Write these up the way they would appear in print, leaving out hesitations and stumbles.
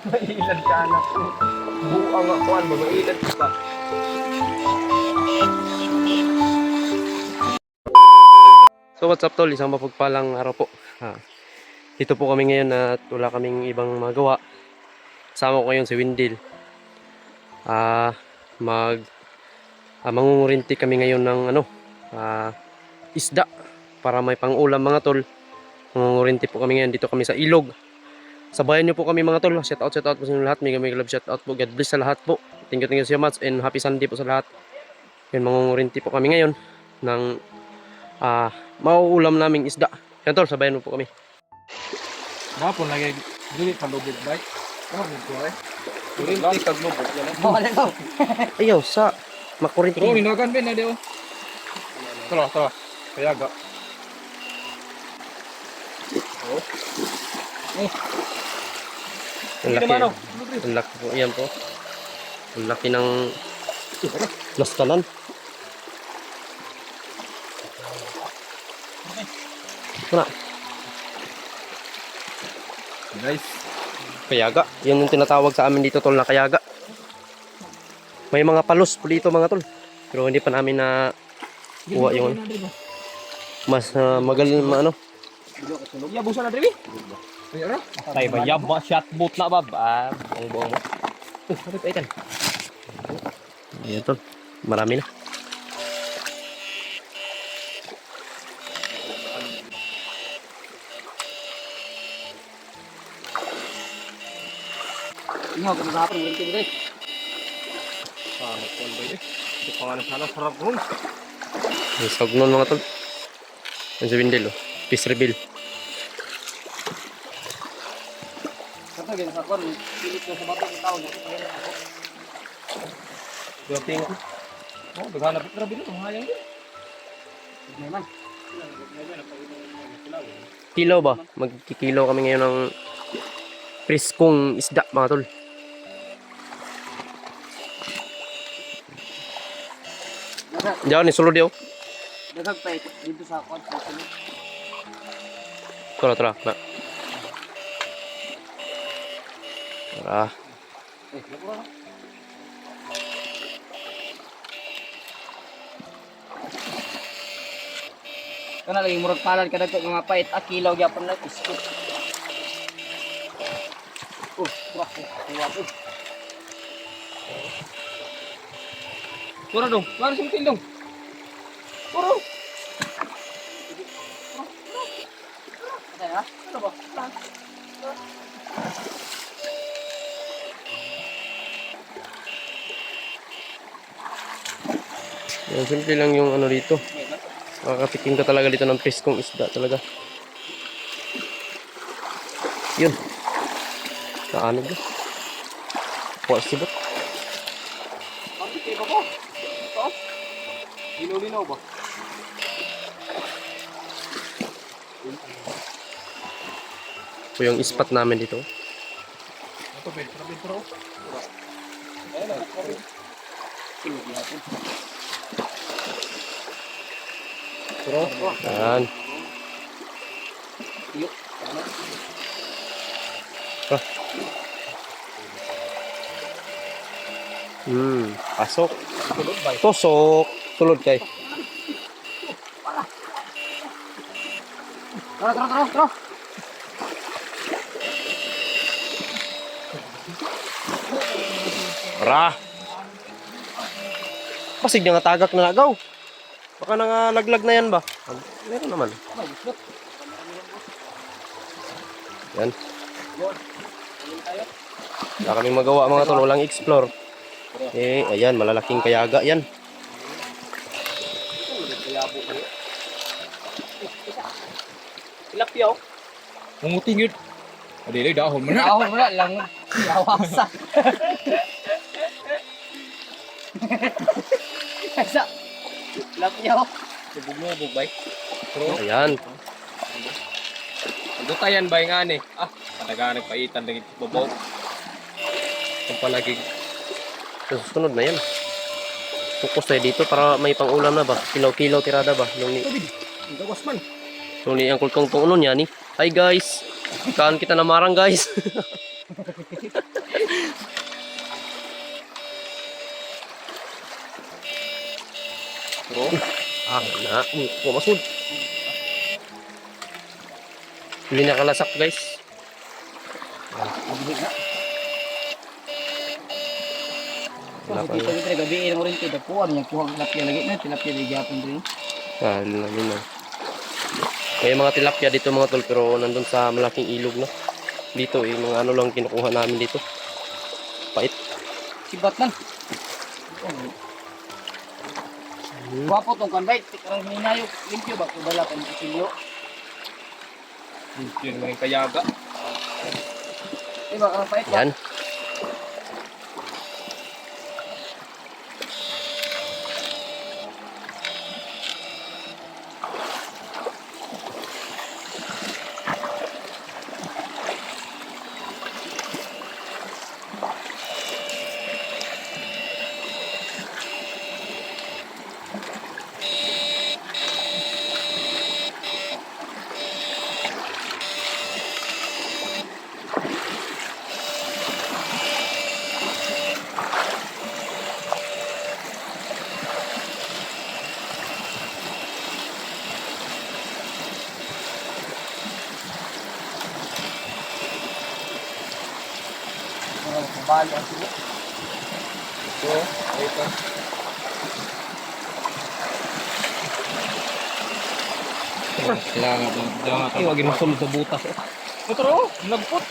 Mailad ka anak ko. Buang ako ba? Mailad ka ba? So what's up tol? Isang mapagpalang araw po. Dito po kami ngayon at wala kaming ibang magawa. Kasama ko ngayon si Windil. Mangungurinti kami ngayon ng isda para may pang-ulam mga tol. Mangungurinti po kami ngayon. Dito kami sa ilog. Sabayan niyo po kami mga tol. Shout out po sa inyo lahat. Mega love shout out po. God bless sa lahat po. Thank you so much and happy Sunday po sa lahat. Yan, mangungurinti po kami ngayon ng mauulam naming isda. Yan tol, sabayan mo po kami. Hapon lagi dili palubog bay. Hapon ko eh. Kurinti kag lubog yan. Wala ko. Ayaw sa makurinti. Pero hinagan ben na dio. Tara. Kayaga. Ang laki. Ang laki po. Yan po. Ang laki ng nastalan. Ito na. Guys, Kayaga. Yan yung tinatawag sa amin dito tol na kayaga. May mga palos po dito mga tol. Pero hindi pa namin na kuha yung mas magaling ano. ya busa na diri. Ayara. Tay ba yab shot boot na bab. Buong mo. Harap ikan. Ayan tol. Marami na. Inyo kung hapon ulit dito. Hapon bay. Ito pangalan sana sarap ron. May sagnon mga tol. Yan si Windel oh. Fish reveal. Kato gid sa kon pilit ko sa bato ng tao dito kaya ako. Duting. Oh, daghan na grabe dito mahayang din. Naman. Kilo ba? Magkikilo kami ngayon ng priskong isda mga tol. Diyan ni sulod yo. Dagag pa dito sa kon. Tara. Tara. Kana lagi murag palad kada ko mga pait kilaw gyapon na isko. Pura dong. Lari sing dong. Pura. Ada ya? Ano ba? Yan, simple lang yung ano dito. Makakatikim ka talaga dito ng priskong isda talaga. Yun. Naanig na. Kuha sibot. Bakit kayo ba? Ito. Linaw ba? Ito yung spot namin dito. Ito ben, pero. Yan. Pasok. Tusok. Sulod kay. Tara. Ra. Pasig na nga tagak na nagaw. Baka nangalaglag na yan ba? Meron naman. Yan. Wala kaming magawa mga tol. Walang explore. Ayan. Malalaking kayaga yan. Tilapia oh. Munguting yun. Adili dahon mo na. Dahon mo na lang. Yawasa. Kasa. Tilapia oh. Bubog bay. Pero Ayan. dutayan bay nga ni. Talaga nagpaitan lagi babaw. Ang palagig. Susunod na yan. Focus tayo dito para may pang-ulam na ba? Kilaw-kilaw tirada ba? Nung ni... Gawas man. So ni ang kultong tong unon yan ni. Hi guys. Kaan kita na marang guys. Bro, Na. Pumasod. Hindi nakalasak guys. Magbig na. Wala So, pa kita kita gabi ang orin kita kuha niya kuha tilapia lagi na tilapia di gyapon din. Yun na. May mga tilapia dito mga tol, pero nandun sa malaking ilog na. Dito mga ano lang kinukuha namin dito. Pait. Sibat man. Guwapo tong kanbay, tikarang minayo, limpyo ba ko bala kan silyo. yun mga kayaga. Diba kang pait ba? Yan. Bali ang silyo. So, ito. Kailangan daw Ay, wag masulod sa butas. Ito ro, nagput.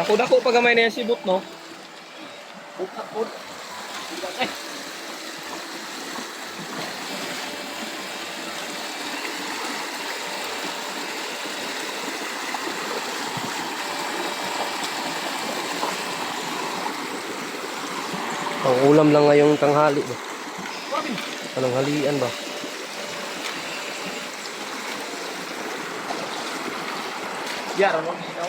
Dako-dako pa gamay na yan si But, no? Putak pud. Eh, Ang ulam lang ngayong tanghali ba? Anong halian ba? Yara mo ikaw.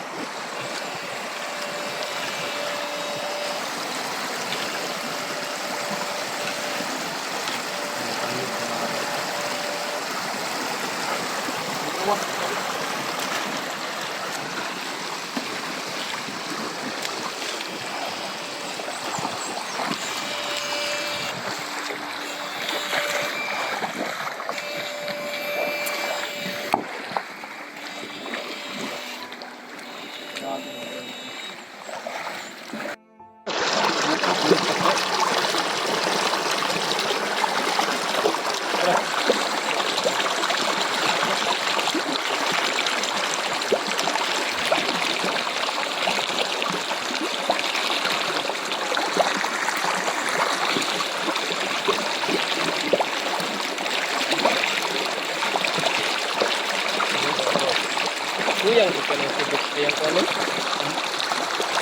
Kuyang di ka ng subok. Ayan ko ano?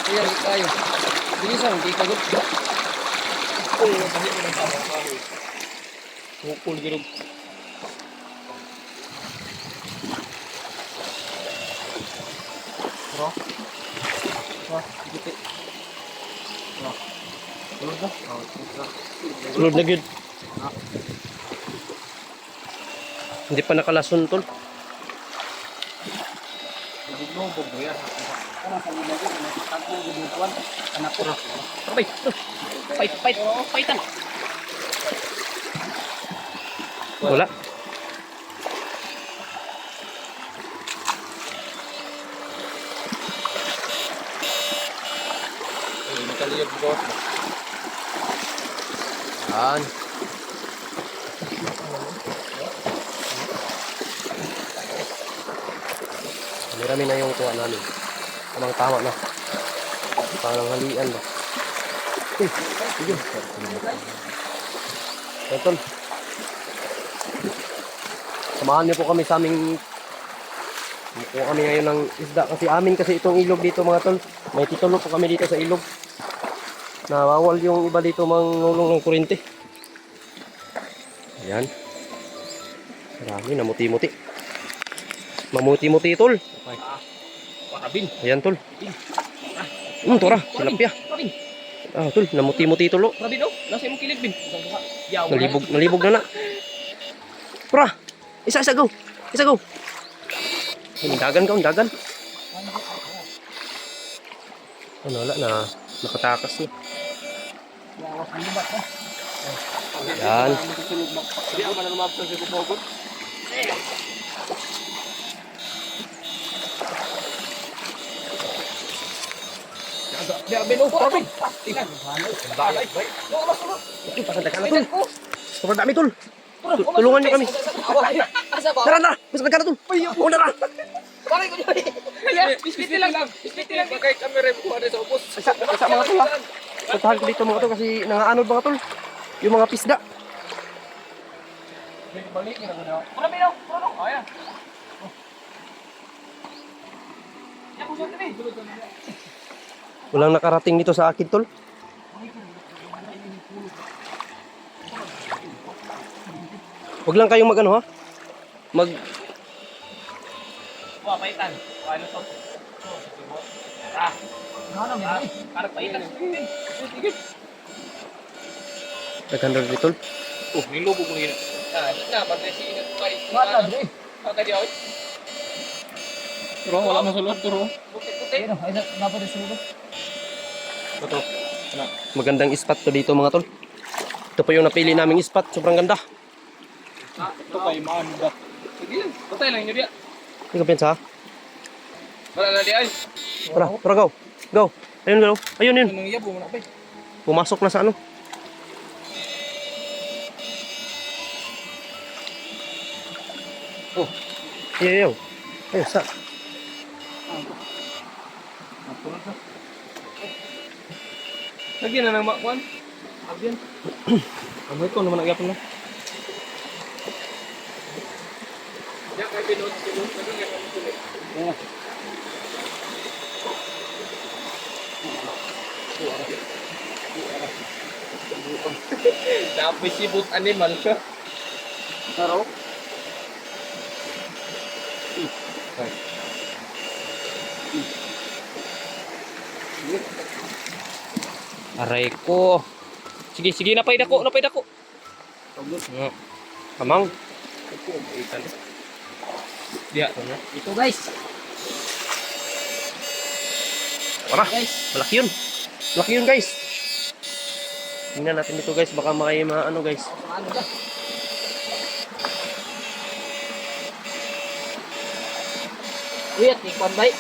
Kuyang di tayo. Bilisang di ka gut. Oh, dali mo ng tamang kahoy. Hukul girog. Bro. Wah, giti. Bro. Tulog na? Oh, tulog na. Sulod na gyud. Hindi pa nakalason tol. Bubog mo yan. kana sa nila ko na tagpo gibutuan anak ko. Abay. Paitan. Wala. Eh, nakaliyag ko. Yan. Marami na yung kuha namin. Tamang tama na. Pananghalian ba? Sige. Tol. Samahan niyo po kami sa aming kuha kami ngayon ng isda kasi amin kasi itong ilog dito mga tol. May titulo po kami dito sa ilog. Nawawal yung iba dito mangulong ng kurente. Ayan. Marami, namuti-muti. Mamuti-muti tol. Parabin. Ayan tol. Tora, tilapia. Parabin. Tol, namuti-muti tol. Parabin, oh. Nasa imong kilid, bin. Yaw. Nalibog na na. Tora, isa go. Ay, dagan ka, dagan. Ano, wala na. Nakatakas na. Lawas ng libat na. Yan. Hindi ako na lumabas sa bumogot. Dia beno tapi. Tingnan. Balay. Pasanda ka na, tol. Sobrang dami, tol. Tulungan niyo kami. Asa ba? Tara na, pasanda ka na, tol. Oo, tara. Balay ko niyo. Biskit lang. Biskit lang kay camera mo ada sa ubos. Isa mga tol, ha. Puntahan ko dito mga tol kasi nangaanod mga tol. Yung mga pisda. Balik ni ako daw. Pura beno. Pura no. Ayan. Ya ko sa TV. Walang nakarating dito sa akin, tol. Huwag lang kayong mag-ano, ha? Wah, paitan. Ano to? Ah. Ano na mi? Karag paitan. Sige. Nag-handle dito, tol. Oh, may lobo ko yun. Ah, di na pagkasi ina kay. Wala dre. Kaka di oy. Pero wala mo sulod turo. Puti-puti. Ayun, ayun, dapat isulo. Ito. Magandang spot to dito, mga tol. Ito po yung napili naming spot. Sobrang ganda. Ah, ito kay maanda. Sige lang. Patay lang yun dia. Hindi ka pensa, ha? Wala na di ay. Tara, go. Go. Ayun, go. Ayun, yun. Anong iya po mo na pa. Pumasok na sa ano. Oh, Ayaw. Ayun, sa. lagi na nang makwan. Abyan. Amoy ko naman nagyapon na. Ya kay pinod, ano nga kami tuloy. Dapat sibut animal ka. Taro. Aray ko. Sige, napay dako. Kamang. Dia. Ito guys. Wala. Guys. Malaki yun, guys. Tingnan natin dito, guys. Baka may mga ano, guys. Ano ba? Wait, ikwan bay.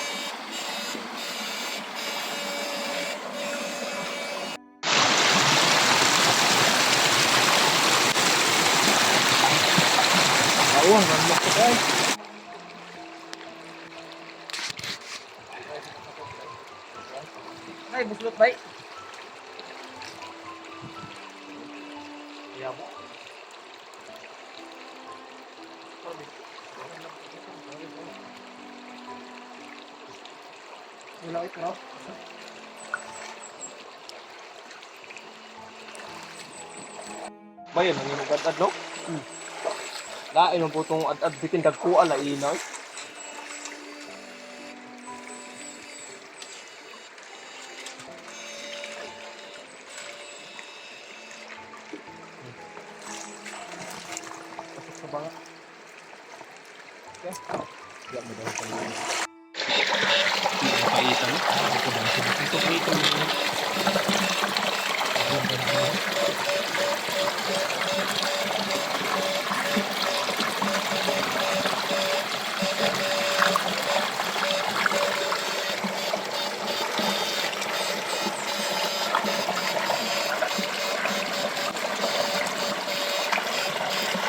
Awang namak ko ay. Ay, buslot bay. Yabo. Wala ito, no? Bayan ang imong ad no? Lain ang putong ad bitin dagko ala inaw. Sa banga. Okay. Ya mo daw pa. Paitan. Ito paitan.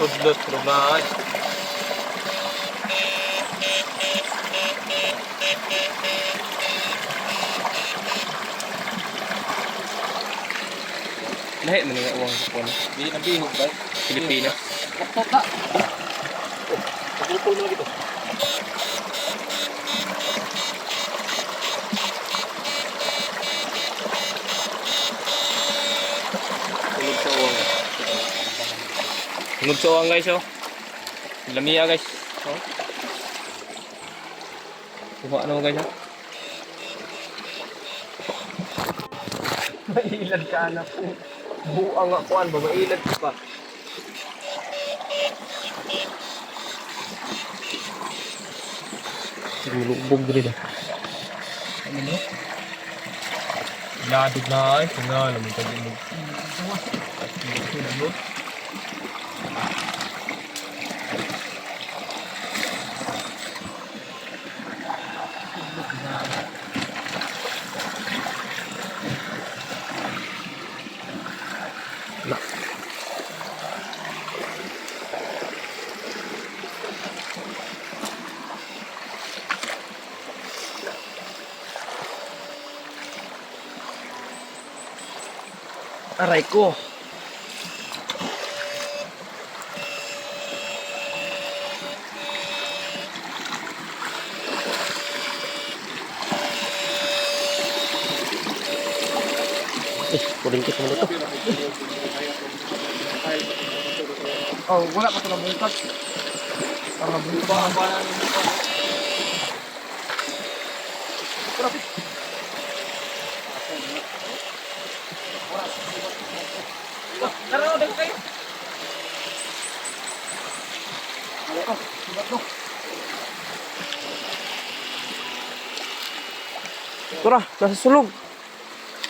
Kudlot rumah. Lahat man nga uwang Japon. Di nabihog ba? Pilipinas. Laptop na. Pagluto na dito. Tulog sa uwang. Tulog sa uwang guys oh. Lamia guys. Oh. Kuha ano guys oh. Mailad ka anak ko. Buang nga kuan ba? Mailad ka pa. Basig mulubog diri ba. Ano mo? Ladog na ay. Kung nga, naman tayo mo. Aray ko. Kulingkit naman ito. Oh, wala pa ito na bungkat. Para bungkat pa. Tara, dagat kayo. Tura, nasa sulog.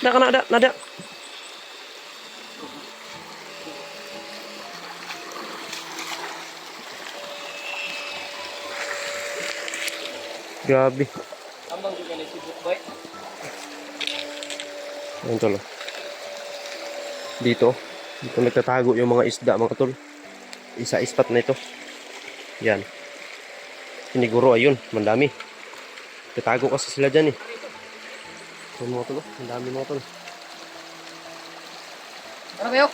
Nada. Grabe. Ambang juga ni sibuk baik. Ayan tol. Dito nagtatago yung mga isda mga tol. Isa spot na ito. Yan. Siniguro ayun, mandami. Tatago kasi sila dyan eh. Ayan mga tol, mandami mga tol. Tara kayo.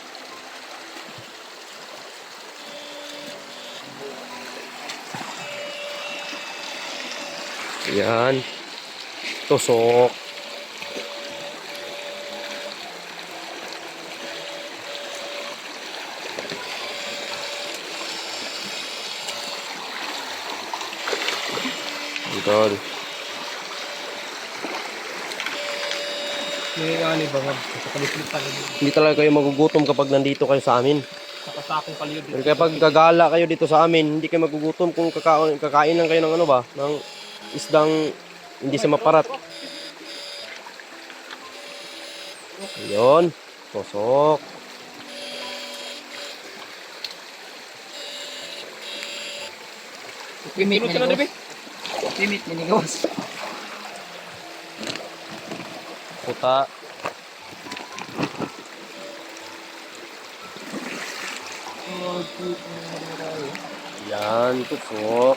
Yan. Tusok. Tol. May nga ni bangag. Sa kalislitan. Hindi talaga kayo magugutom kapag nandito kayo sa amin. Nakasakong kaliyod. Pero kapag gagala kayo dito sa amin, hindi kayo magugutom kung kakain lang kayo ng ano ba, ng isdang hindi sa maparat. Ayun, tusok. Limit Tulog ka na, Debe. Limit minigawas. Puta. Yan, tusok.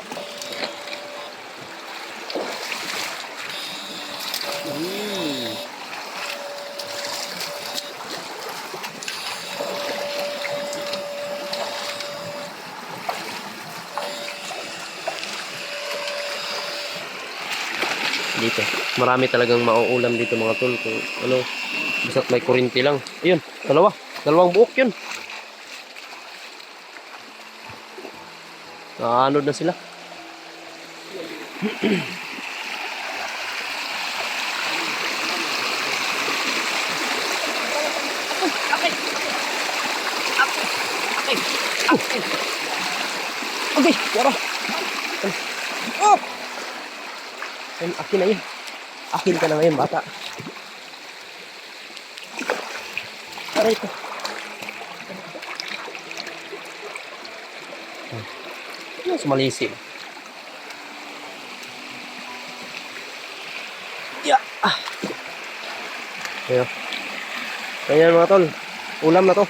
Dito, marami talagang mauulam dito mga tol kung ano, basta't may kurinti lang. Ayun, dalawang buok yun. Naanod na sila. Okay, tara. Oh! Akin na yun. Akin ka na ngayon, bata. Aray ko. Ano sumalisi? Yeah. Ayan. Ayan mga tol. Ulam na to.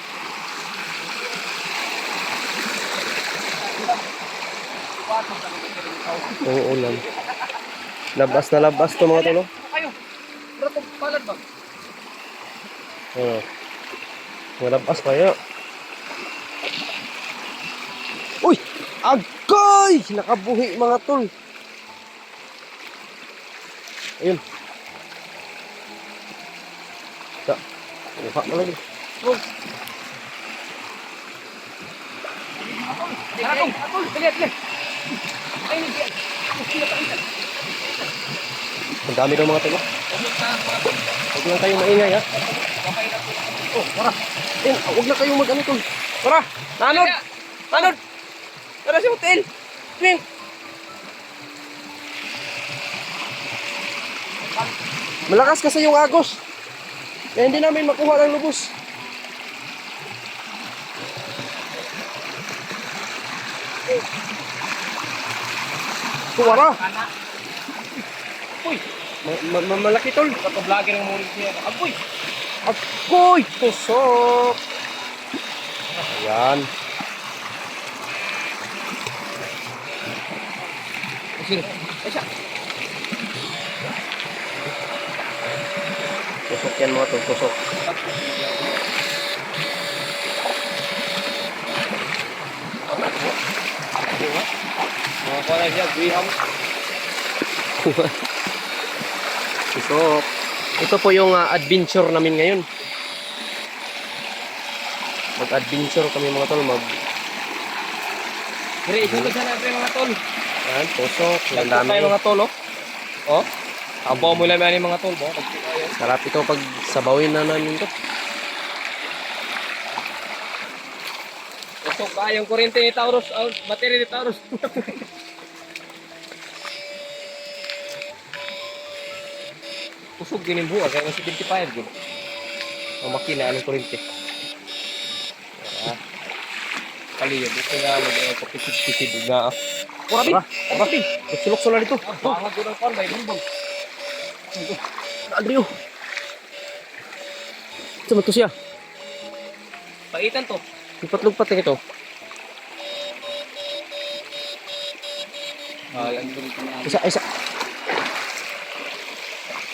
Oo, ulam. Labas na labas to mga tol. Kayo. Pero kung palad ba? Oo. Malabas kayo. Uy! Agay! Nakabuhi mga tol. Ayun. Da. Buha na lagi. Atul, dali. Ay, hindi. Ang dami daw mga tol. Huwag lang kayong maingay ha. Oh, tara. Ayun, huwag na kayong mag-ano tol. Tara! Nanod! Nanod! Tara sa hotel! Ning! Malakas kasi yung agos. Kaya hindi namin makuha ng lubos. Kuwara. Uy! Malaki tol. Kapag-vlogger ng mulis niya. Apoy! Akoy! Tusok! Ayan. Sino? Ay siya! Tusok yan mga tol. Tusok. Mga kuha na siya. Graham. Tusok. Ito po yung adventure namin ngayon. Mag-adventure kami mga tol. Pre, isunod sana natin mga tol. Ayan, tusok. Ang Lagpo dami. tayo mga tol, oh. Oh. Abaw mo lang yan yung mga tol, oh. Lagpo tayo. Sarap ito pag sabawin na namin ito. Usok ba yung kurente ni Taurus? Oh, battery ni Taurus. Usok din yung buha, kaya nasa 25 din. Ang makina, anong kurente? Kali yun, dito nga mag-kapitid-pitid nga. Kurabi! Tara. Sulok na dito. Bangag ko ng pan, may bumbong. Andrew. Sama to siya. Paitan to. Lugpat-lugpat na ito. Alam ko dito na. Isa.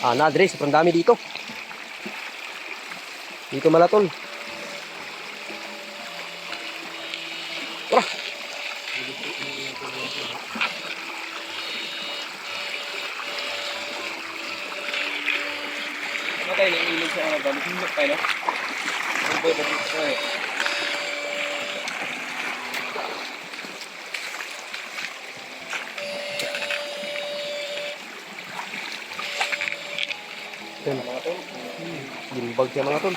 Na Andre, sobrang dami dito. Dito malatol. Tara. Ano tayo, nangilog sa mga balik. Hindi tayo, no? Ang boy, balik ko eh. Yan. Mga tol. Gimbag siya mga tol.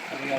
Ano nga,